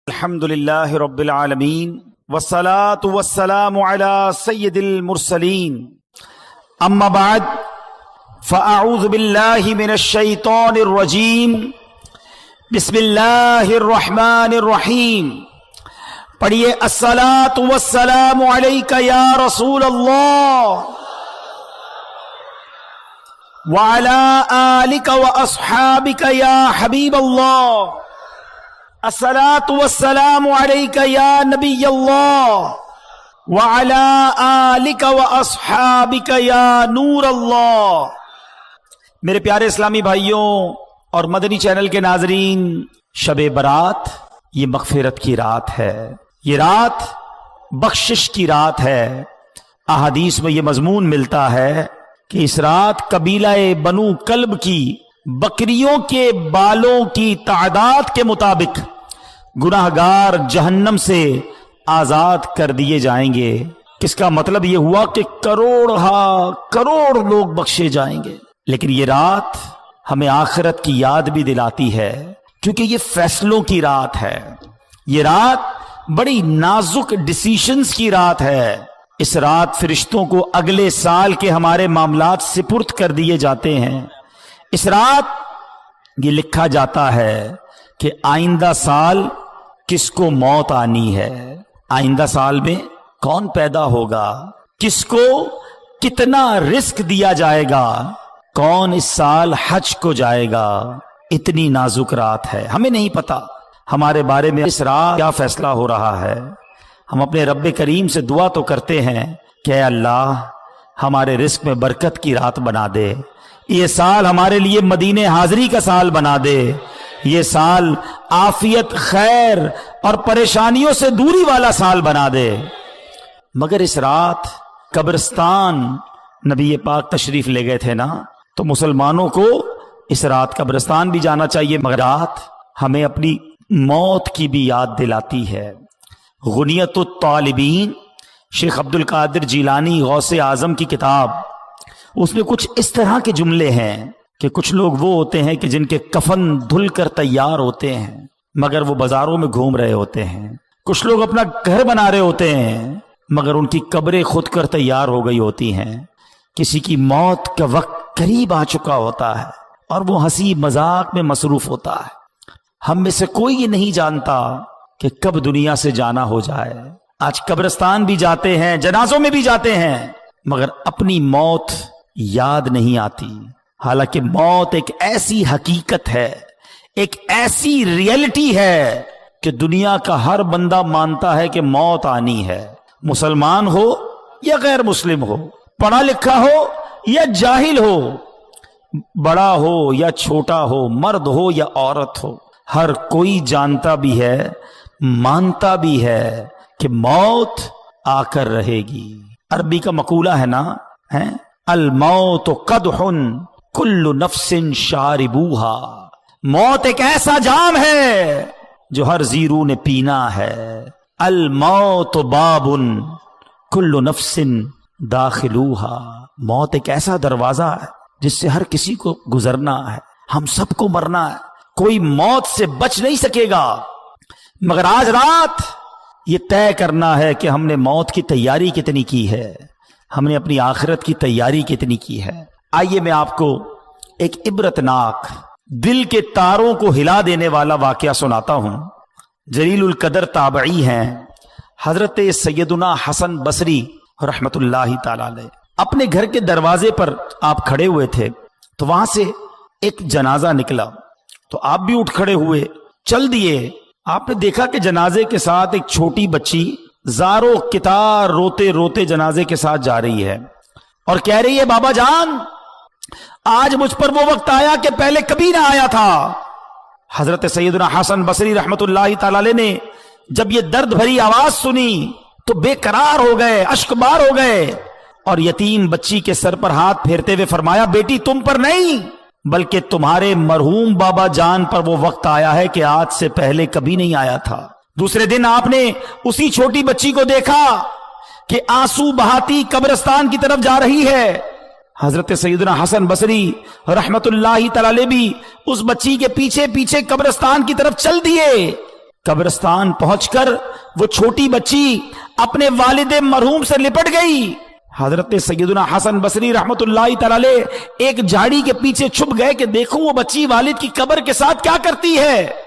الحمدللہ رب العالمین والصلاة والسلام علی سید المرسلین اما بعد فاعوذ باللہ من الشیطان الرجیم بسم اللہ الرحمن الرحیم. پڑھیے الصلاة والسلام علیک یا رسول اللہ وعلی آلک واصحابک یا حبیب اللہ. الصلاة والسلام علیک یا نبی اللہ وعلی آلک واصحابک یا نور اللہ. میرے پیارے اسلامی بھائیوں اور مدنی چینل کے ناظرین، شب برات یہ مغفرت کی رات ہے، یہ رات بخشش کی رات ہے. احادیث میں یہ مضمون ملتا ہے کہ اس رات قبیلہ بنو کلب کی بکریوں کے بالوں کی تعداد کے مطابق گناہگار جہنم سے آزاد کر دیے جائیں گے. کس کا مطلب یہ ہوا کہ کروڑ لوگ بخشے جائیں گے. لیکن یہ رات ہمیں آخرت کی یاد بھی دلاتی ہے، کیونکہ یہ فیصلوں کی رات ہے، یہ رات بڑی نازک ڈیسیشنز کی رات ہے. اس رات فرشتوں کو اگلے سال کے ہمارے معاملات سپرد کر دیے جاتے ہیں. اس رات یہ لکھا جاتا ہے کہ آئندہ سال کس کو موت آنی ہے، آئندہ سال میں کون پیدا ہوگا، کس کو کتنا رزق دیا جائے گا، کون اس سال حج کو جائے گا. اتنی نازک رات ہے، ہمیں نہیں پتا ہمارے بارے میں اس رات کیا فیصلہ ہو رہا ہے. ہم اپنے رب کریم سے دعا تو کرتے ہیں کہ اے اللہ ہمارے رزق میں برکت کی رات بنا دے، یہ سال ہمارے لیے مدینے حاضری کا سال بنا دے، یہ سال عافیت، خیر اور پریشانیوں سے دوری والا سال بنا دے. مگر اس رات قبرستان نبی پاک تشریف لے گئے تھے نا، تو مسلمانوں کو اس رات قبرستان بھی جانا چاہیے. مگر رات ہمیں اپنی موت کی بھی یاد دلاتی ہے. غنیت الطالبین شیخ عبد القادر جیلانی غوث اعظم کی کتاب، اس میں کچھ اس طرح کے جملے ہیں کہ کچھ لوگ وہ ہوتے ہیں کہ جن کے کفن دھل کر تیار ہوتے ہیں مگر وہ بازاروں میں گھوم رہے ہوتے ہیں. کچھ لوگ اپنا گھر بنا رہے ہوتے ہیں مگر ان کی قبریں خود کر تیار ہو گئی ہوتی ہیں. کسی کی موت کا وقت قریب آ چکا ہوتا ہے اور وہ ہنسی مذاق میں مصروف ہوتا ہے. ہم میں سے کوئی یہ نہیں جانتا کہ کب دنیا سے جانا ہو جائے. آج قبرستان بھی جاتے ہیں، جنازوں میں بھی جاتے ہیں، مگر اپنی موت یاد نہیں آتی. حالانکہ موت ایک ایسی حقیقت ہے، ایک ایسی ریئلٹی ہے کہ دنیا کا ہر بندہ مانتا ہے کہ موت آنی ہے. مسلمان ہو یا غیر مسلم ہو، پڑھا لکھا ہو یا جاہل ہو، بڑا ہو یا چھوٹا ہو، مرد ہو یا عورت ہو، ہر کوئی جانتا بھی ہے، مانتا بھی ہے کہ موت آ کر رہے گی. عربی کا مقولہ ہے نا، الموت قدح کل نفس شاربوہا. موت ایک ایسا جام ہے جو ہر زیرو نے پینا ہے. الموت باب کل نفس داخلوہا. موت ایک ایسا دروازہ ہے جس سے ہر کسی کو گزرنا ہے، ہم سب کو مرنا ہے، کوئی موت سے بچ نہیں سکے گا. مگر آج رات یہ طے کرنا ہے کہ ہم نے موت کی تیاری کتنی کی ہے، ہم نے اپنی آخرت کی تیاری کتنی کی ہے. آئیے میں آپ کو ایک عبرتناک، دل کے تاروں کو ہلا دینے والا واقعہ سناتا ہوں. جلیل القدر تابعی ہیں حضرت سیدنا حسن بصری رحمت اللہ تعالی علیہ. اپنے گھر کے دروازے پر آپ کھڑے ہوئے تھے تو وہاں سے ایک جنازہ نکلا تو آپ بھی اٹھ کھڑے ہوئے، چل دیے. آپ نے دیکھا کہ جنازے کے ساتھ ایک چھوٹی بچی زارو کتار روتے روتے جنازے کے ساتھ جا رہی ہے اور کہہ رہی ہے بابا جان آج مجھ پر وہ وقت آیا کہ پہلے کبھی نہ آیا تھا. حضرت سیدنا حسن بصری رحمت اللہ تعالی علیہ نے جب یہ درد بھری آواز سنی تو بے قرار ہو گئے، اشک بار ہو گئے اور یتیم بچی کے سر پر ہاتھ پھیرتے ہوئے فرمایا بیٹی تم پر نہیں بلکہ تمہارے مرحوم بابا جان پر وہ وقت آیا ہے کہ آج سے پہلے کبھی نہیں آیا تھا. دوسرے دن آپ نے اسی چھوٹی بچی کو دیکھا کہ آنسو بہاتی قبرستان کی طرف جا رہی ہے. حضرت سیدنا حسن بصری رحمت اللہ تعالی بھی اس بچی کے پیچھے پیچھے قبرستان کی طرف چل دیے. कब्रिस्तान पहुंचकर वो छोटी बच्ची अपने वालिद मरहूम से लिपट गई। हजरत सैयदना हसन बसरी रहमतुल्लाहि तआला अलैह एक झाड़ी के पीछे छुप गए कि देखो वो बच्ची वालिद की कब्र के साथ क्या करती है।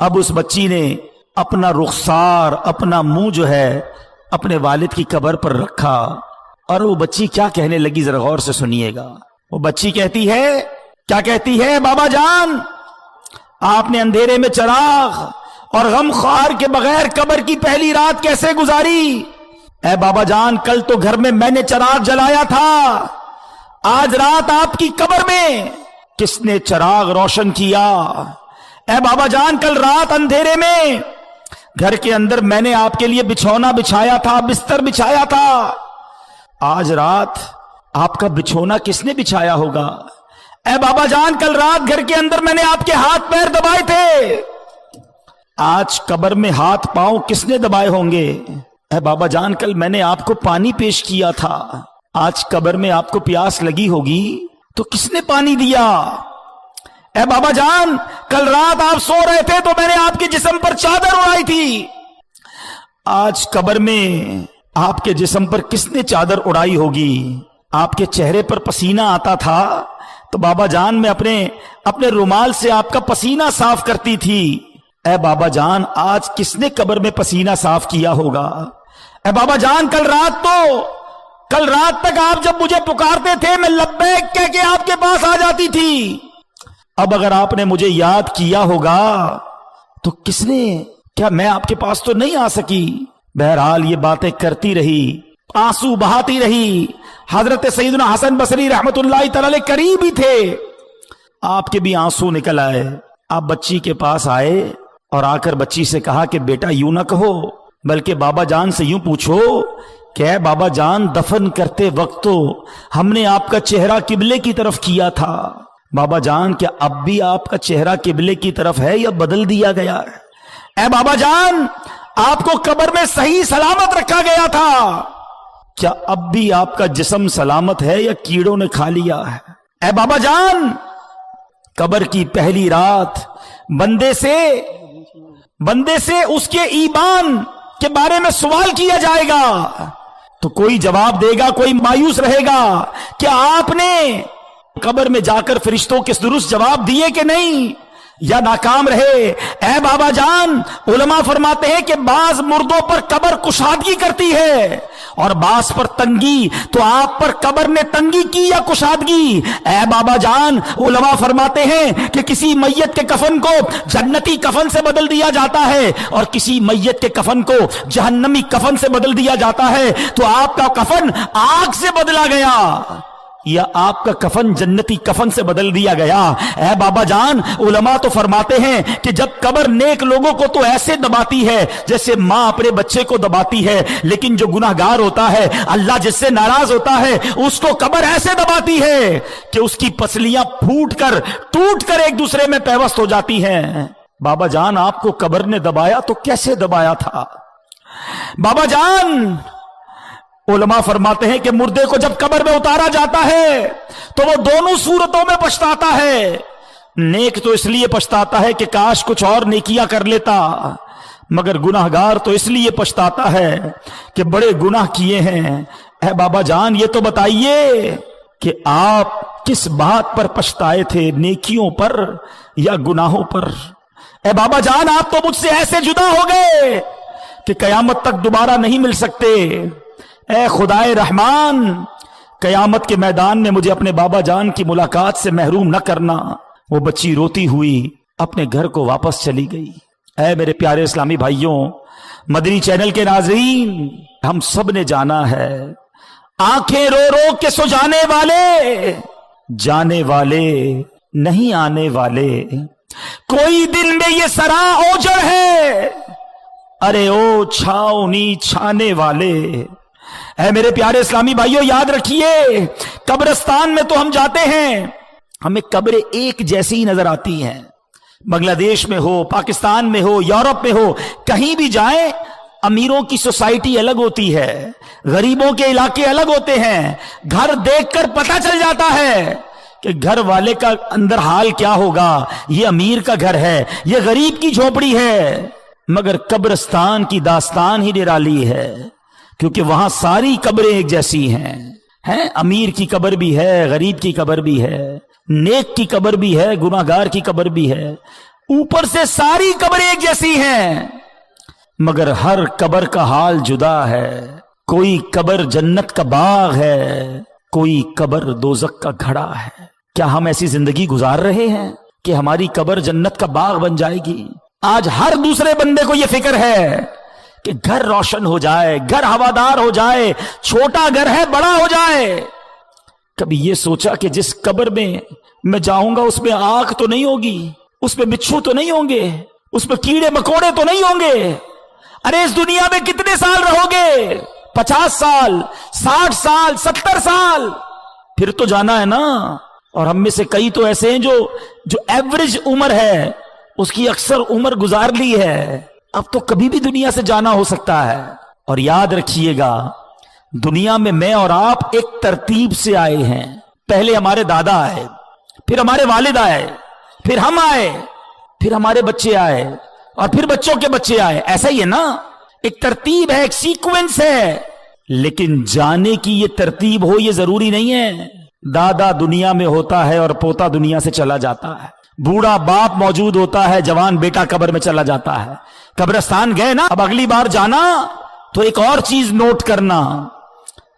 अब उस बच्ची ने अपना रुखसार, अपना मुंह जो है अपने वालिद की कब्र पर रखा, और वो बच्ची क्या कहने लगी जरा गौर से सुनिएगा। वो बच्ची कहती है, क्या कहती है, बाबा जान आपने अंधेरे में चराग और गम ख्वार के बगैर कब्र की पहली रात कैसे गुजारी? ऐ बाबा जान कल तो घर में मैंने चराग जलाया था, आज रात आपकी कब्र में किसने चराग रोशन किया? ऐ बाबा जान कल रात अंधेरे में घर के अंदर मैंने आपके लिए बिछौना बिछाया था, बिस्तर बिछाया था, आज रात आपका बिछौना किसने बिछाया होगा? ऐ बाबा जान कल रात घर के अंदर मैंने आपके हाथ पैर दबाए थे, आज कब्र में हाथ पांव किसने दबाए होंगे? ऐ बाबा जान कल मैंने आपको पानी पेश किया था, आज कब्र में आपको प्यास लगी होगी तो किसने पानी दिया? ऐ बाबा जान कल रात आप सो रहे थे तो मैंने आपके जिस्म पर चादर उड़ाई थी, आज कब्र में आपके जिस्म पर किसने चादर उड़ाई होगी? आपके चेहरे पर पसीना आता था तो बाबा जान मैं अपने रुमाल से आपका पसीना साफ करती थी, ऐ बाबा जान आज किसने कब्र में पसीना साफ किया होगा? ऐ बाबा जान कल रात तक आप जब मुझे पुकारते थे मैं लब्बैक कह के आपके पास आ जाती थी, अब अगर आपने मुझे याद किया होगा तो किसने, क्या मैं आपके पास तो नहीं आ सकी? बहरहाल ये बातें करती रही, आंसू बहाती रही। हजरत सैयदना हसन बसरी रहमतुल्लाहि तआला अलैह करीब ही थे, आपके भी आंसू निकल आए। आप बच्ची के पास आए और आकर बच्ची से कहा कि बेटा यूं ना कहो, बल्कि बाबा जान से यूं पूछो क्या बाबा जान दफन करते वक्त तो हमने आपका चेहरा किबले की तरफ किया था, बाबा जान क्या अब भी आपका चेहरा किबले की तरफ है या बदल दिया गया है? ऐ बाबा जान आपको कब्र में सही सलामत रखा गया था, क्या अब भी आपका जिस्म सलामत है या कीड़ों ने खा लिया है? ऐ बाबा जान कब्र की पहली रात बंदे से उसके ईमान के बारे में सवाल किया जाएगा तो कोई जवाब देगा, कोई मायूस रहेगा, क्या आपने कब्र में जाकर फरिश्तों के दुरुस्त जवाब दिए कि नहीं, या नाकाम रहे? ऐ बाबा जान उलमा फरमाते हैं कि बाज मुर्दों पर कब्र कुशादगी करती है और बाज पर तंगी, तो आप पर कब्र ने तंगी की या कुशादगी? ऐ बाबा जान उलमा फरमाते हैं कि किसी मैयत के कफन को जन्नती कफन से बदल दिया जाता है और किसी मैयत के कफन को जहन्नमी कफन से बदल दिया जाता है, तो आपका कफन आग से बदला गया या आपका कफन जन्नती कफन से बदल दिया गया? ऐ बाबा जान उलमा तो फरमाते हैं कि जब कब्र नेक लोगों को तो ऐसे दबाती है जैसे मां अपने बच्चे को दबाती है, लेकिन जो गुनाहगार होता है, अल्लाह जिससे नाराज होता है, उसको कब्र ऐसे दबाती है कि उसकी पसलियां टूट कर एक दूसरे में पैवस्त हो जाती हैं। बाबा जान आपको कब्र ने दबाया तो कैसे दबाया था? बाबा जान उलमा फरमाते हैं कि मुर्दे को जब कब्र में उतारा जाता है तो वो दोनों सूरतों में पछताता है। नेक तो इसलिए पछताता है कि काश कुछ और नेकियां कर लेता, मगर गुनाहगार तो इसलिए पछताता है कि बड़े गुनाह किए हैं। ऐ बाबा जान ये तो बताइए कि आप किस बात पर पछताए थे, नेकियों पर या गुनाहों पर? ऐ बाबा जान आप तो मुझसे ऐसे जुदा हो गए कि कयामत तक दोबारा नहीं मिल सकते। ऐ खुदाए रहमान कयामत के मैदान में मुझे अपने बाबा जान की मुलाकात से महरूम न करना। वो बच्ची रोती हुई अपने घर को वापस चली गई। ऐ मेरे प्यारे इस्लामी भाइयों, मदनी चैनल के नाज़रीन, हम सब ने जाना है आंखें रो रो के सो जाने वाले नहीं आने वाले, कोई दिल में ये सरा ओजड़ है, अरे ओ छावनी छाने वाले। ऐ मेरे प्यारे इस्लामी भाइयों, याद रखिए कब्रिस्तान में तो हम जाते हैं, हमें कब्रें एक जैसी ही नजर आती हैं। बांग्लादेश में हो, पाकिस्तान में हो, यूरोप में हो, कहीं भी जाएं, अमीरों की सोसाइटी अलग होती है, गरीबों के इलाके अलग होते हैं। घर देखकर पता चल जाता है कि घर वाले का अंदर हाल क्या होगा। ये अमीर का घर है, ये गरीब की झोपड़ी है। मगर कब्रिस्तान की दास्तान ही निराली है, क्योंकि वहां सारी कब्रें एक जैसी हैं। अमीर की कब्र भी है, गरीब की कब्र भी है, नेक की कब्र भी है, गुनाहगार की कब्र भी है। ऊपर से सारी कब्रें एक जैसी हैं, मगर हर कब्र का हाल जुदा है। कोई कब्र जन्नत का बाग है, कोई कब्र दोजक का घड़ा है। क्या हम ऐसी जिंदगी गुजार रहे हैं कि हमारी कब्र जन्नत का बाग बन जाएगी? आज हर दूसरे बंदे को यह फिक्र है कि घर रोशन हो जाए, घर हवादार हो जाए, छोटा घर है बड़ा हो जाए। कभी यह सोचा कि जिस कब्र में मैं जाऊंगा उसमें आग तो नहीं होगी, उसमें बिच्छू तो नहीं होंगे, उसमें कीड़े मकोड़े तो नहीं होंगे? अरे इस दुनिया में कितने साल रहोगे? 50 साल, 60 साल, 70 साल, फिर तो जाना है ना। और हम में से कई तो ऐसे हैं जो एवरेज उम्र है उसकी अक्सर उम्र गुजार ली है। अब तो कभी भी दुनिया से जाना हो सकता है। और याद रखिएगा, दुनिया में मैं और आप एक तरतीब से आए हैं। पहले हमारे दादा आए, फिर हमारे वालिद आए, फिर हम आए, फिर हमारे बच्चे आए, और फिर बच्चों के बच्चे आए। ऐसा ही है ना, एक तरतीब है, एक सीक्वेंस है। लेकिन जाने की ये तरतीब हो ये जरूरी नहीं है। दादा दुनिया में होता है और पोता दुनिया से चला जाता है। बूढ़ा बाप मौजूद होता है, जवान बेटा कब्र में चला जाता है। कब्रिस्तान गए ना, अब अगली बार जाना तो एक और चीज नोट करना।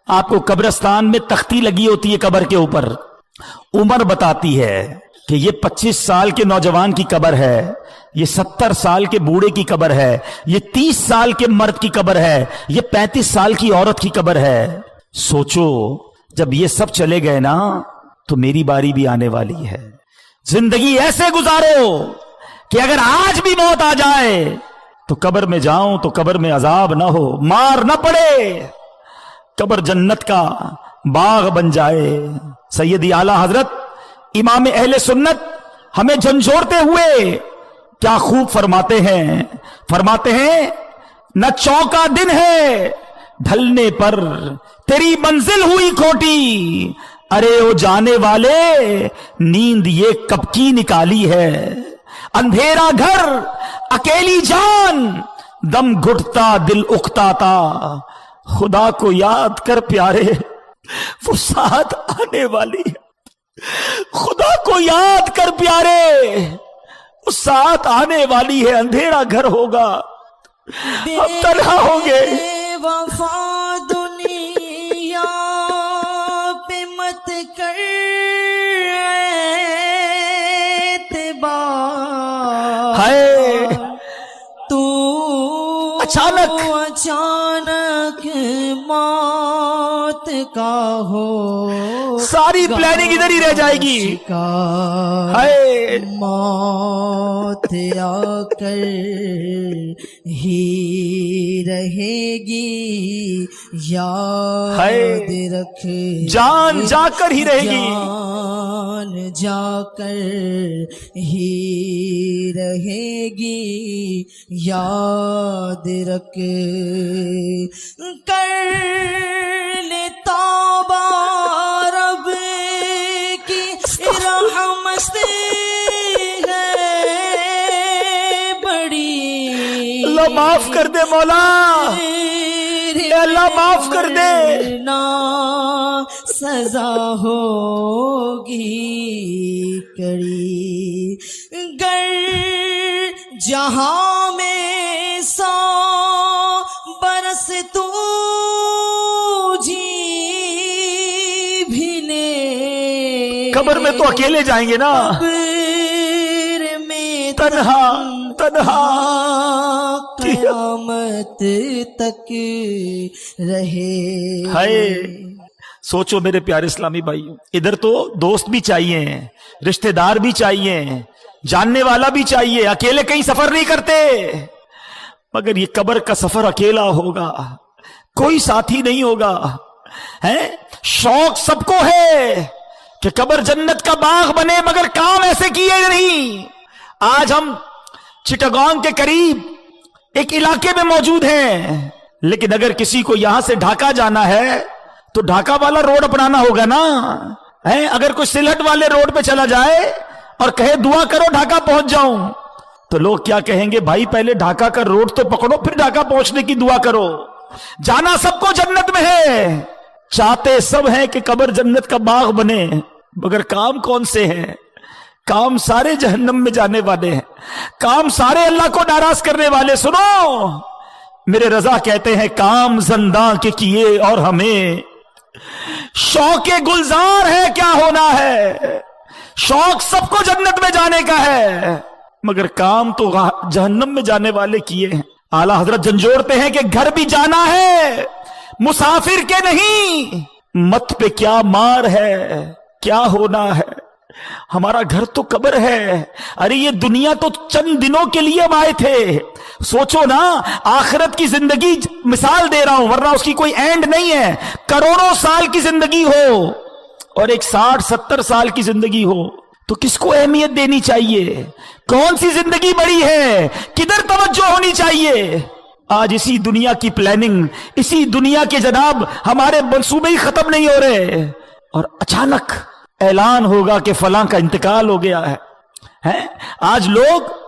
आपको कब्रिस्तान में तख्ती लगी होती है कब्र के ऊपर, उम्र बताती है कि ये 25 साल के नौजवान की कब्र है, ये 70 साल के बूढ़े की कब्र है, ये 30 साल के मर्द की कब्र है, ये 35 साल की औरत की कब्र है। सोचो, जब ये सब चले गए ना तो मेरी बारी भी आने वाली है। जिंदगी ऐसे गुजारो कि अगर आज भी मौत आ जाए तो कब्र में जाऊं तो कब्र में अजाब ना हो, मार ना पड़े, कब्र जन्नत का बाग बन जाए। सैयदी आला हजरत इमाम अहले सुन्नत हमें झंझोड़ते हुए क्या खूब फरमाते हैं, न चौका दिन है ढलने पर तेरी मंजिल हुई खोटी, अरे ओ जाने वाले नींद ये कब की निकाली है। अंधेरा घर अकेली जान, दम घुटता दिल उकताता, खुदा को याद कर प्यारे वो साथ आने वाली है। खुदा को याद कर प्यारे वो साथ आने वाली है। अंधेरा घर होगा, हम तन्हा होंगे। वफा दुनिया पे मत कर एतबार, हाय तू अचानक मौत का हो, सारी प्लानिंग इधर ही रह जाएगी। हाय मौत आकर ही रहेगी, याद रख जान जाकर ही रहेगी, जान जाकर ही रहेगी, याद रख कर ले तौबा रब की रहमत है बड़ी, अल्लाह माफ कर दे मौला, अल्लाह माफ कर दे ना सजा होगी कड़ी। गर जहां में 100 बरस तू जी भी ले, कब्र में तो अकेले जाएंगे ना, कब्र में तन्हा तन्हा क़यामत तक रहे। हाय सोचो मेरे प्यारे इस्लामी भाइयों, इधर तो दोस्त भी चाहिए, रिश्तेदार भी चाहिए, जानने वाला भी चाहिए। अकेले कहीं सफर नहीं करते, मगर ये कब्र का सफर अकेला होगा, कोई साथी नहीं होगा। है शौक सबको है कि कब्र जन्नत का बाग बने, मगर काम ऐसे किए नहीं। आज हम चिटागोंग के करीब एक इलाके में मौजूद हैं, लेकिन अगर किसी को यहां से ढाका जाना है तो ढाका वाला रोड अपनाना होगा ना। है अगर कोई सिलहट वाले रोड पे चला जाए और कहे दुआ करो ढाका पहुंच जाऊं, तो लोग क्या कहेंगे, भाई पहले ढाका का रोड तो पकड़ो, फिर ढाका पहुंचने की दुआ करो। जाना सबको जन्नत में है, चाहते सब हैं कि कब्र जन्नत का बाग बने, मगर काम कौन से हैं? काम सारे जहन्नम में जाने वाले हैं, काम सारे अल्लाह को नाराज करने वाले। सुनो, मेरे रजा कहते हैं, काम जिंदा के किए और हमें शौके गुलजार है, क्या होना है? शौक सबको जन्नत में जाने का है, मगर काम तो जहन्नम में जाने वाले किए हैं। आला हजरत झंझोड़ते हैं कि घर भी जाना है, मुसाफिर के नहीं, मत पे क्या मार है, क्या होना है? हमारा घर तो कब्र है। अरे ये दुनिया तो चंद दिनों के लिए हम आए थे। सोचो ना, आखिरत की जिंदगी मिसाल दे रहा हूं, वरना उसकी कोई एंड नहीं है। करोड़ों साल की जिंदगी हो और एक 60-70 साल की जिंदगी हो, तो किसको अहमियत देनी चाहिए? कौन सी जिंदगी बड़ी है? किधर तवज्जो होनी चाहिए? आज इसी दुनिया की प्लानिंग, इसी दुनिया के जनाब हमारे मंसूबे ही खत्म नहीं हो रहे, और अचानक ऐलान होगा कि फलां का इंतकाल हो गया है? आज लोग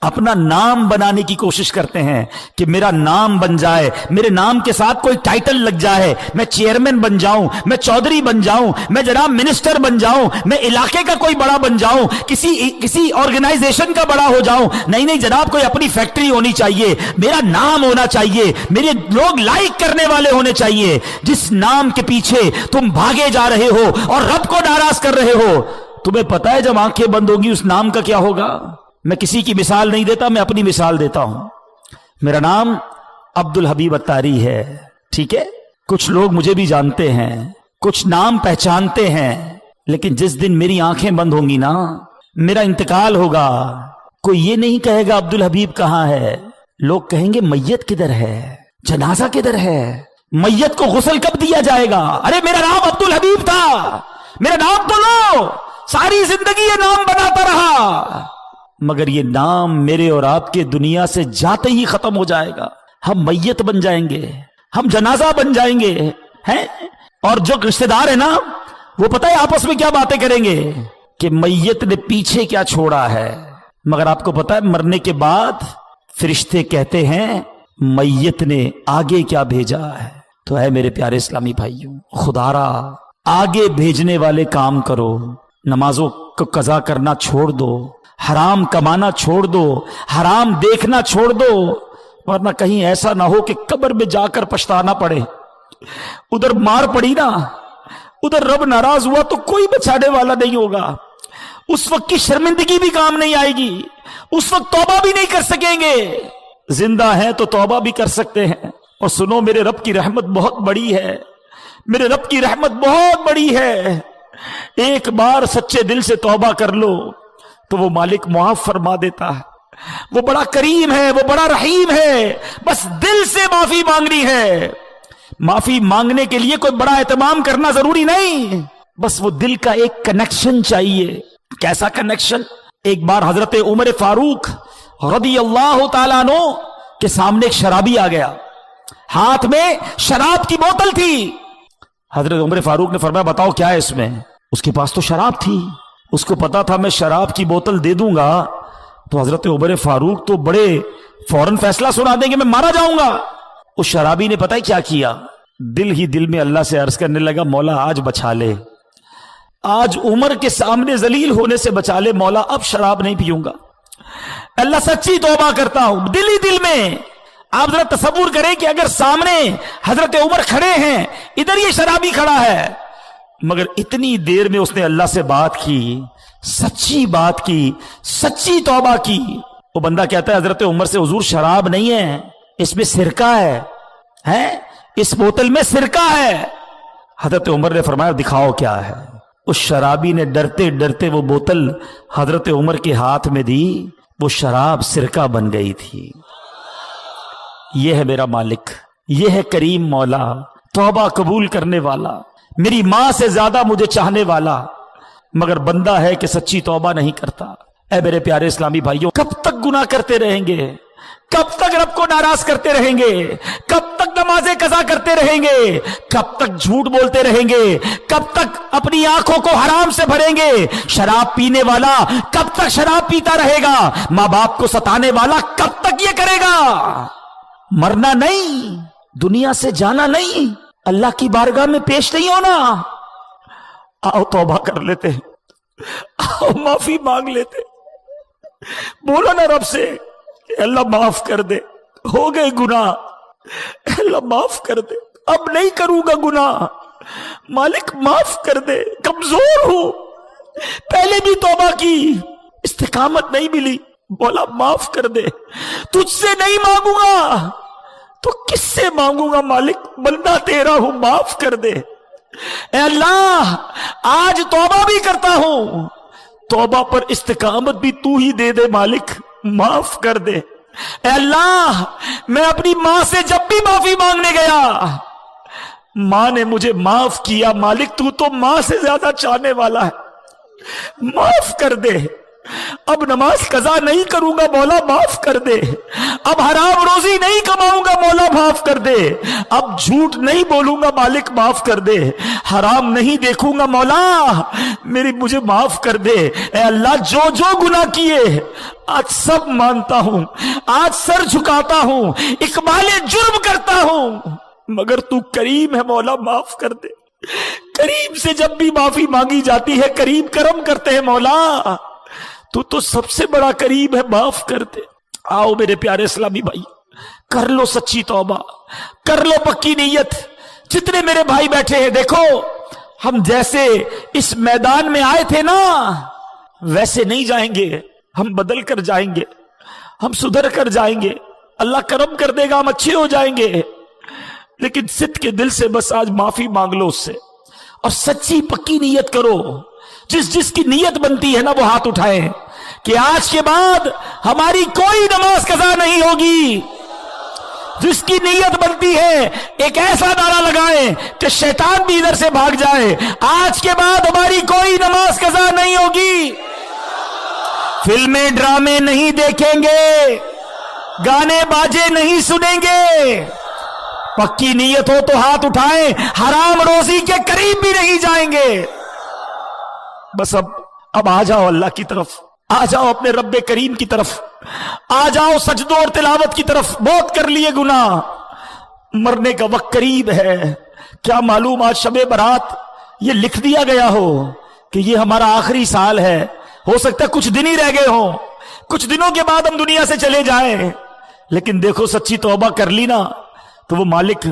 अपना नाम बनाने की कोशिश करते हैं कि मेरा नाम बन जाए, मेरे नाम के साथ कोई टाइटल लग जाए, मैं चेयरमैन बन जाऊं, मैं चौधरी बन जाऊं, मैं जनाब मिनिस्टर बन जाऊं, मैं इलाके का कोई बड़ा बन जाऊं, किसी ऑर्गेनाइजेशन का बड़ा हो जाऊं। नहीं जनाब, कोई अपनी फैक्ट्री होनी चाहिए, मेरा नाम होना चाहिए, मेरे लोग लाइक करने वाले होने चाहिए। जिस नाम के पीछे तुम भागे जा रहे हो और रब को नाराज कर रहे हो, तुम्हें पता है जब आंखें बंद होगी उस नाम का क्या होगा? मैं किसी की मिसाल नहीं देता, मैं अपनी मिसाल देता हूं। मेरा नाम अब्दुल हबीब अत्तारी है, ठीक है? कुछ लोग मुझे भी जानते हैं, कुछ नाम पहचानते हैं, लेकिन जिस दिन मेरी आंखें बंद होंगी ना, मेरा इंतकाल होगा, कोई ये नहीं कहेगा अब्दुल हबीब कहां है। लोग कहेंगे मैयत किधर है, जनाजा किधर है, मैयत को गुस्ल कब दिया जाएगा? अरे मेरा नाम अब्दुल हबीब था, मेरा नाम तो लो। सारी जिंदगी ये नाम बनाता रहा, मगर ये नाम मेरे और आपके दुनिया से जाते ही खत्म हो जाएगा। हम मैयत बन जाएंगे, हम जनाजा बन जाएंगे, हैं? और जो रिश्तेदार है ना, वो पता है आपस में क्या बातें करेंगे कि मैयत ने पीछे क्या छोड़ा है। मगर आपको पता है मरने के बाद फरिश्ते कहते हैं मैयत ने आगे क्या भेजा है। तो है मेरे प्यारे इस्लामी भाइयों, खुदारा आगे भेजने वाले काम करो, नमाजों को कज़ा करना छोड़ दो, हराम कमाना छोड़ दो, हराम देखना छोड़ दो, वरना कहीं ऐसा ना हो कि कब्र में जाकर पछताना पड़े। उधर मार पड़ी ना, उधर रब नाराज हुआ तो कोई बचाने वाला नहीं होगा। उस वक्त की शर्मिंदगी भी काम नहीं आएगी, उस वक्त तौबा भी नहीं कर सकेंगे। जिंदा है तो तौबा भी कर सकते हैं। और सुनो, मेरे रब की रहमत बहुत बड़ी है, मेरे रब की रहमत बहुत बड़ी है। एक बार सच्चे दिल से तौबा कर लो तो वो मालिक मुआफ फरमा देता है। वो बड़ा करीम है, वो बड़ा रहीम है। बस दिल से माफी मांगनी है। माफी मांगने के लिए कोई बड़ा एहतमाम करना जरूरी नहीं, बस वो दिल का एक कनेक्शन चाहिए। कैसा कनेक्शन? एक बार हजरत उमर फारूक रदी अल्लाह ताला अन्हु के सामने एक शराबी आ गया, हाथ में शराब की बोतल थी। हजरत उमर फारूक ने फरमाया बताओ क्या है इसमें। उसके पास तो शराब थी, उसको पता था मैं शराब की बोतल दे दूंगा तो हजरत उमर फारूक तो बड़े फौरन फैसला सुना देंगे, मैं मारा जाऊंगा। उस शराबी ने पता है क्या किया? दिल ही दिल में अल्लाह से अर्ज करने लगा, मौला आज बचा ले, आज उमर के सामने जलील होने से बचा ले मौला, अब शराब नहीं पीऊंगा। अल्लाह सच्ची तौबा करता हूं, दिल ही दिल में। आप जरा तसव्वुर करें कि अगर सामने हजरत उमर खड़े हैं, इधर ये शराबी खड़ा है, मगर इतनी देर में उसने अल्लाह से बात की, सच्ची बात की, सच्ची तौबा की। वो बंदा कहता है हजरत उमर से, हुजूर शराब नहीं है, इसमें सिरका है? इस बोतल में सिरका है। हजरत उमर ने फरमाया दिखाओ क्या है। उस शराबी ने डरते डरते वो बोतल हजरत उमर के हाथ में दी, वो शराब सिरका बन गई थी। यह है मेरा मालिक, यह है करीम मौला, तौबा कबूल करने वाला, मेरी मां से ज्यादा मुझे चाहने वाला, मगर बंदा है कि सच्ची तौबा नहीं करता। ऐ मेरे प्यारे इस्लामी भाइयों, कब तक गुनाह करते रहेंगे? कब तक रब को नाराज करते रहेंगे? कब तक नमाज नमाजें कज़ा करते रहेंगे, कब तक झूठ बोलते रहेंगे, कब तक अपनी आंखों को हराम से भरेंगे, शराब पीने वाला कब तक शराब पीता रहेगा, मां बाप को सताने वाला कब तक ये करेगा। मरना नहीं, दुनिया से जाना नहीं, अल्लाह की बारगाह में पेश नहीं होना। आओ तौबा कर लेते, आओ माफी मांग लेते, बोलो ना रब से अल्लाह माफ कर दे, हो गए गुनाह, अल्लाह माफ कर दे, अब नहीं करूंगा गुनाह, मालिक माफ कर दे, कमजोर हूं, पहले भी तौबा की, इस्तिकामत नहीं मिली, बोला माफ कर दे, तुझसे नहीं मांगूंगा तो किससे मांगूंगा मालिक, बंदा तेरा हूं, माफ कर दे। ए अल्लाह आज तौबा भी करता हूं, तौबा पर इस्तिकामत भी तू ही दे दे मालिक, माफ कर दे। ए अल्लाह मैं अपनी मां से जब भी माफी मांगने गया, मां ने मुझे माफ किया, मालिक तू तो मां से ज्यादा चाहने वाला है, माफ कर दे। अब नमाज कज़ा नहीं करूंगा, मौला माफ कर दे। अब हराम रोजी नहीं कमाऊंगा, मौला माफ कर दे। अब झूठ नहीं बोलूंगा, मालिक माफ कर दे। हराम नहीं देखूंगा, मौला मुझे माफ कर दे। ए अल्लाह जो जो गुनाह किए आज सब मानता हूं, आज सर झुकाता हूं, इकबाले जुर्म करता हूं, मगर तू करीम है, मौला माफ कर दे। करीम से जब भी माफी मांगी जाती है, करीम करम करते हैं, मौला तू तो सबसे बड़ा करीब है, माफ कर दे। आओ मेरे प्यारे इस्लामी भाई, कर लो सच्ची तौबा, कर लो पक्की नीयत। जितने मेरे भाई बैठे हैं, देखो हम जैसे इस मैदान में आए थे ना, वैसे नहीं जाएंगे, हम बदल कर जाएंगे, हम सुधर कर जाएंगे, अल्लाह करम कर देगा, हम अच्छे हो जाएंगे। लेकिन सिद्ध के दिल से बस आज माफी मांग लो उससे, और सच्ची पक्की नीयत करो। जिसकी नीयत बनती है ना, वो हाथ उठाए कि आज के बाद हमारी कोई नमाज कज़ा नहीं होगी। जिसकी नीयत बनती है, एक ऐसा नारा लगाएं कि शैतान भी इधर से भाग जाए, आज के बाद हमारी कोई नमाज कज़ा नहीं होगी। फिल्में ड्रामे नहीं देखेंगे, गाने बाजे नहीं सुनेंगे। पक्की नियत हो तो हाथ उठाएं, हराम रोजी के करीब भी नहीं जाएंगे। बस अब आ जाओ अल्लाह की तरफ, आ जाओ अपने रब्बे करीम की तरफ, आ जाओ सजदों और तिलावत की तरफ। बहुत कर लिए गुनाह, मरने का वक्त करीब है। क्या मालूम आज शबे बरात ये लिख दिया गया हो कि ये हमारा आखिरी साल है, हो सकता है कुछ दिन ही रह गए हो, कुछ दिनों के बाद हम दुनिया से चले जाएं। लेकिन देखो सच्ची तौबा कर ली ना तो वो मालिक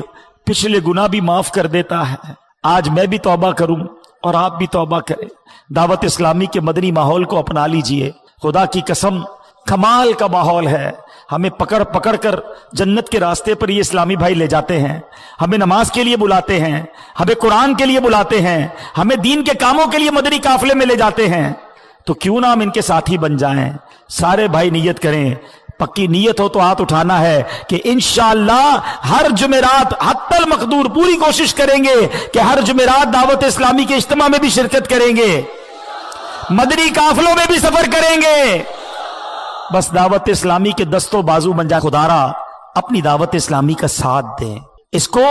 पिछले गुनाह भी माफ कर देता है। आज मैं भी तौबा करूं और आप भी तौबा करें। दावत इस्लामी के मदनी माहौल को अपना लीजिए। खुदा की कसम कमाल का माहौल है। हमें पकड़ पकड़ कर जन्नत के रास्ते पर ये इस्लामी भाई ले जाते हैं। हमें नमाज के लिए बुलाते हैं, हमें कुरान के लिए बुलाते हैं, हमें दीन के कामों के लिए मदनी काफिले में ले जाते हैं। तो क्यों ना हम इनके साथी बन जाएं। सारे भाई नियत करें, पक्की नियत हो तो हाथ उठाना है कि इंशाअल्लाह हर जुमेरात हत्तल मकदूर पूरी कोशिश करेंगे कि हर जुमेरात दावत इस्लामी के इज्तिमा में भी शिरकत करेंगे, मदनी काफिलों में भी सफर करेंगे। बस दावत इस्लामी के दस्तों बाजू बन जाए। खुदारा अपनी दावत इस्लामी का साथ दें, इसको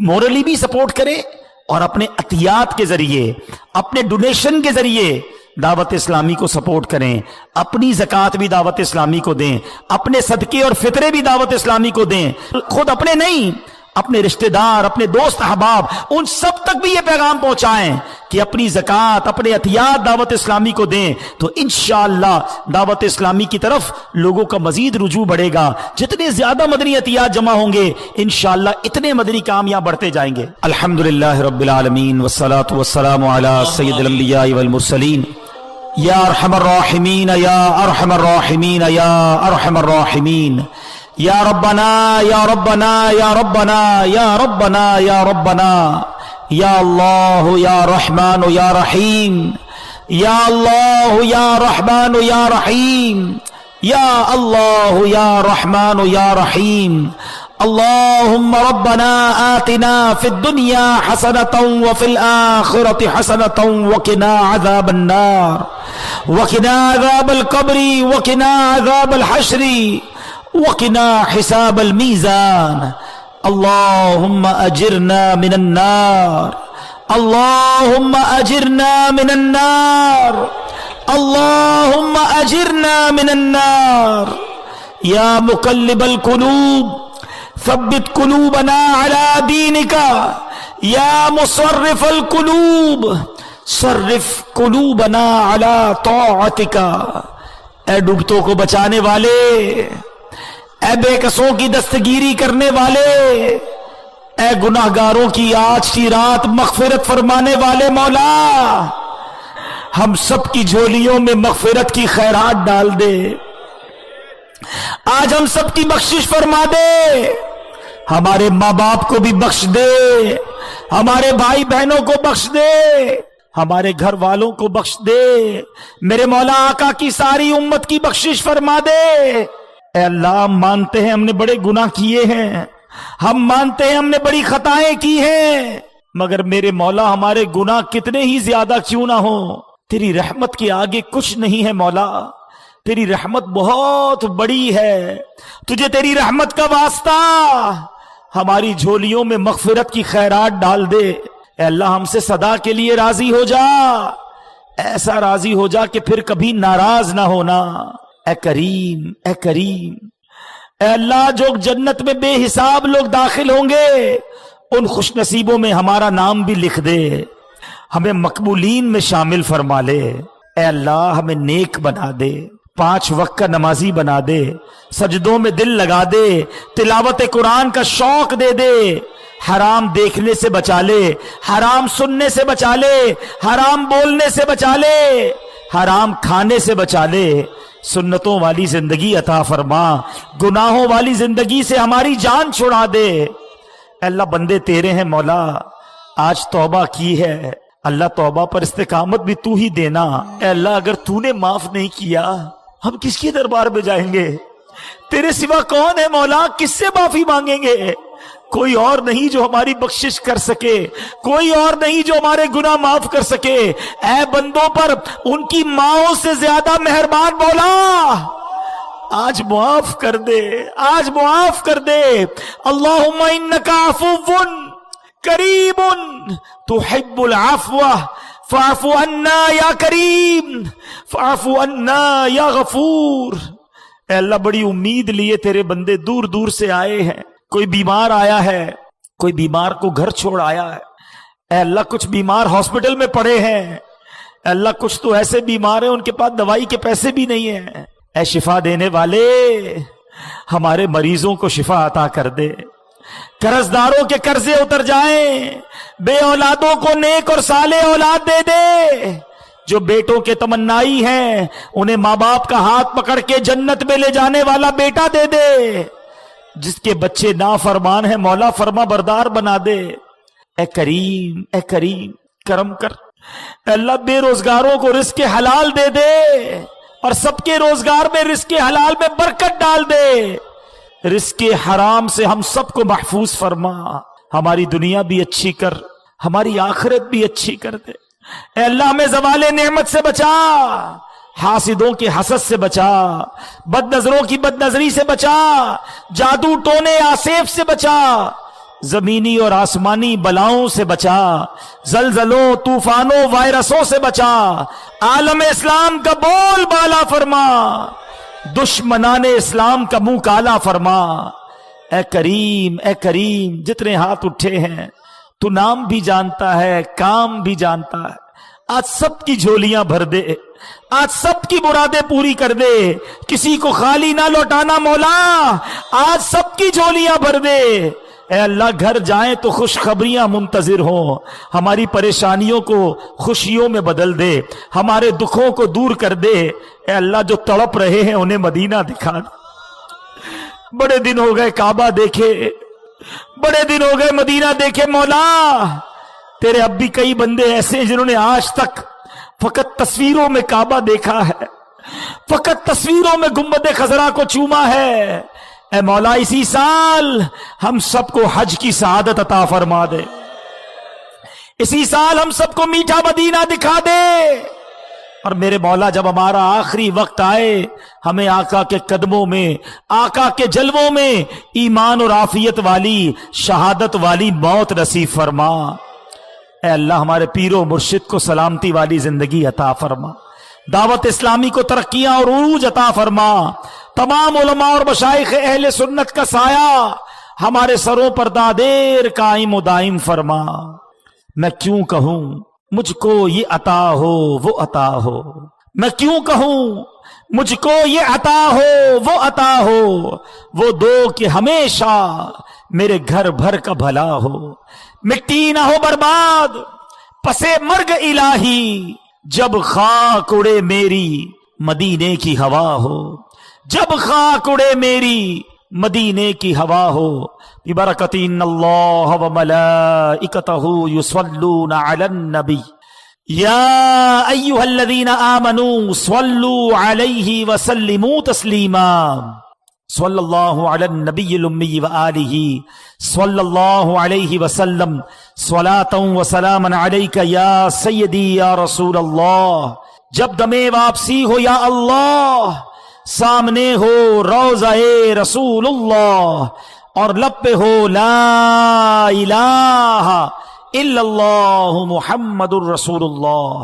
मोरली भी सपोर्ट करें और अपने अतियात के जरिए, अपने डोनेशन के जरिए दावत इस्लामी को सपोर्ट करें। अपनी ज़कात भी दावत इस्लामी को दें, अपने सदके और फितरे भी दावत इस्लामी को दें। खुद अपने नहीं, अपने रिश्तेदार, अपने दोस्त अहबाब, उन सब तक भी ये पैगाम पहुंचाएं कि अपनी ज़कात, अपने अतियात दावत इस्लामी को दें। तो इंशाअल्लाह दावत इस्लामी की तरफ लोगों का मजीद रुजू बढ़ेगा। जितने ज्यादा मदनी अतियात जमा होंगे इंशाअल्लाह इतने मदनी काम यहां बढ़ते जाएंगे। अल्हम्दुलिल्लाह रब्बिल आलमीन वस्सलातु वस्सलामु अला सय्यिदिल अंबिया वल मुरसलीन या अरहमर राहिमीन या अरहमर राहिमीन या अरहमर राहिमीन या रब्बना या रब्बना या रब्बना या रब्बना या रब्बना या अल्लाह या रहमान या रहीम या अल्लाह या रहमान या रहीम या अल्लाह या रहमान या रहीम। अल्लाहुम्मा रब्बना आतिना फिद दुनिया हसनतन व फिल आखिरति हसनतन व किना अज़ाबन नार व किना अज़ाबल क़ब्री व किना अज़ाबल हश्री व किना हिसाबल मीज़ान। اللهم اجرنا من النار اللهم اجرنا من النار اللهم اجرنا من النار یا مقلب القلوب ثبت قلوبنا على دینک یا مصرف القلوب صرف قلوبنا على طاعتک۔ اے ڈوبتوں کو بچانے والے، اے بے کسوں کی دستگیری کرنے والے، اے گناہگاروں کی آج کی رات مغفرت فرمانے والے مولا، ہم سب کی جھولیوں میں مغفرت کی خیرات ڈال دے، آج ہم سب کی بخشش فرما دے، ہمارے ماں باپ کو بھی بخش دے، ہمارے بھائی بہنوں کو بخش دے، ہمارے گھر والوں کو بخش دے، میرے مولا آقا کی ساری امت کی بخشش فرما دے۔ اے اللہ، ہم مانتے ہیں ہم نے بڑے گناہ کیے ہیں، ہم مانتے ہیں ہم نے بڑی خطائیں کی ہیں، مگر میرے مولا ہمارے گناہ کتنے ہی زیادہ کیوں نہ ہوں، تیری رحمت کے آگے کچھ نہیں ہے مولا، تیری رحمت بہت بڑی ہے، تجھے تیری رحمت کا واسطہ، ہماری جھولیوں میں مغفرت کی خیرات ڈال دے۔ اے اللہ، ہم سے صدا کے لیے راضی ہو جا، ایسا راضی ہو جا کہ پھر کبھی ناراض نہ ہونا۔ اے کریم، اے کریم، اے اللہ، جو جنت میں بے حساب لوگ داخل ہوں گے ان خوش نصیبوں میں ہمارا نام بھی لکھ دے، ہمیں مقبولین میں شامل فرما لے۔ اے اللہ، ہمیں نیک بنا دے، 5 وقت کا نمازی بنا دے، سجدوں میں دل لگا دے، تلاوت قرآن کا شوق دے دے، حرام دیکھنے سے بچا لے، حرام سننے سے بچا لے، حرام بولنے سے بچا لے، حرام کھانے سے بچا لے، سنتوں والی زندگی عطا فرما، گناہوں والی زندگی سے ہماری جان چھڑا دے۔ اے اللہ، بندے تیرے ہیں مولا، آج توبہ کی ہے، اللہ توبہ پر استقامت بھی تو ہی دینا۔ اے اللہ، اگر تو نے معاف نہیں کیا ہم کس کے دربار میں جائیں گے؟ تیرے سوا کون ہے مولا؟ کس سے معافی مانگیں گے؟ کوئی اور نہیں جو ہماری بخشش کر سکے، کوئی اور نہیں جو ہمارے گناہ معاف کر سکے۔ اے بندوں پر ان کی ماؤں سے زیادہ مہربان مولا، آج معاف کر دے، آج معاف کر دے۔ اللہم انکا عفو کریم تحب العفو فاعف عنا یا کریم فاعف عنا یا غفور۔ اے اللہ، بڑی امید لیے تیرے بندے دور دور سے آئے ہیں، کوئی بیمار آیا ہے، کوئی بیمار کو گھر چھوڑ آیا ہے، اے اللہ کچھ بیمار ہاسپٹل میں پڑے ہیں، اے اللہ کچھ تو ایسے بیمار ہیں ان کے پاس دوائی کے پیسے بھی نہیں ہیں، اے شفا دینے والے ہمارے مریضوں کو شفا عطا کر دے، قرض داروں کے قرضے اتر جائیں، بے اولادوں کو نیک اور صالح اولاد دے دے، جو بیٹوں کے تمنائی ہیں انہیں ماں باپ کا ہاتھ پکڑ کے جنت میں لے جانے والا بیٹا دے دے، جس کے بچے نافرمان ہیں مولا فرما بردار بنا دے۔ اے کریم، اے کریم، کرم کر، اے اللہ بے روزگاروں کو رزق حلال دے دے اور سب کے روزگار میں رزق حلال میں برکت ڈال دے، رزق حرام سے ہم سب کو محفوظ فرما، ہماری دنیا بھی اچھی کر، ہماری آخرت بھی اچھی کر دے۔ اے اللہ ہمیں زوال نعمت سے بچا، حاسدوں کے حسد سے بچا، بد نظروں کی بد نظری سے بچا، جادو ٹونے آسیف سے بچا، زمینی اور آسمانی بلاؤں سے بچا، زلزلوں طوفانوں وائرسوں سے بچا، عالم اسلام کا بول بالا فرما، دشمنان اسلام کا منہ کالا فرما۔ اے کریم، اے کریم، جتنے ہاتھ اٹھے ہیں تو نام بھی جانتا ہے، کام بھی جانتا ہے، آج سب کی جھولیاں بھر دے، آج سب کی مرادیں پوری کر دے، کسی کو خالی نہ لوٹانا مولا، آج سب کی جھولیاں بھر دے۔ اے اللہ گھر جائیں تو خوشخبریاں منتظر ہوں، ہماری پریشانیوں کو خوشیوں میں بدل دے، ہمارے دکھوں کو دور کر دے۔ اے اللہ جو تڑپ رہے ہیں انہیں مدینہ دکھا دے، بڑے دن ہو گئے کعبہ دیکھے، بڑے دن ہو گئے مدینہ دیکھے مولا، تیرے اب بھی کئی بندے ایسے ہیں جنہوں نے آج تک فقط تصویروں میں کعبہ دیکھا ہے، فقط تصویروں میں گنبد خضرا کو چوما ہے۔ اے مولا اسی سال ہم سب کو حج کی سعادت عطا فرما دے، اسی سال ہم سب کو میٹھا مدینہ دکھا دے، اور میرے مولا جب ہمارا آخری وقت آئے ہمیں آقا کے قدموں میں، آقا کے جلووں میں ایمان اور عافیت والی، شہادت والی موت نصیب فرما۔ اے اللہ ہمارے پیر و مرشد کو سلامتی والی زندگی عطا فرما، دعوت اسلامی کو ترقیاں اور عروج عطا فرما، تمام علماء اور مشائخ اہل سنت کا سایہ ہمارے سروں پر دادیر قائم و دائم فرما۔ میں کیوں کہوں مجھ کو یہ عطا ہو وہ عطا ہو، میں کیوں کہوں مجھ کو یہ عطا ہو وہ عطا ہو، وہ دو کہ ہمیشہ میرے گھر بھر کا بھلا ہو، مٹی نہ ہو برباد پسے مرگ الہی، جب خاک اڑے میری مدینے کی ہوا ہو، جب خاک اڑے میری مدینے کی ہوا ہو۔ ببرکت ان اللہ وملائکتہ یصلون علی النبی یا ایہا الذین آمنوا صلوا علیہ وسلموا تسلیما، صلی اللہ علی النبی الامی وآلہ صلی اللہ علیہ وسلم، صلاۃ و سلاما علیک یا سیدی یا رسول اللہ۔ جب دم واپسی ہو یا اللہ، سامنے ہو روضہ رسول اللہ، اور لب پہ ہو لا الہ الا اللہ محمد الرسول اللہ۔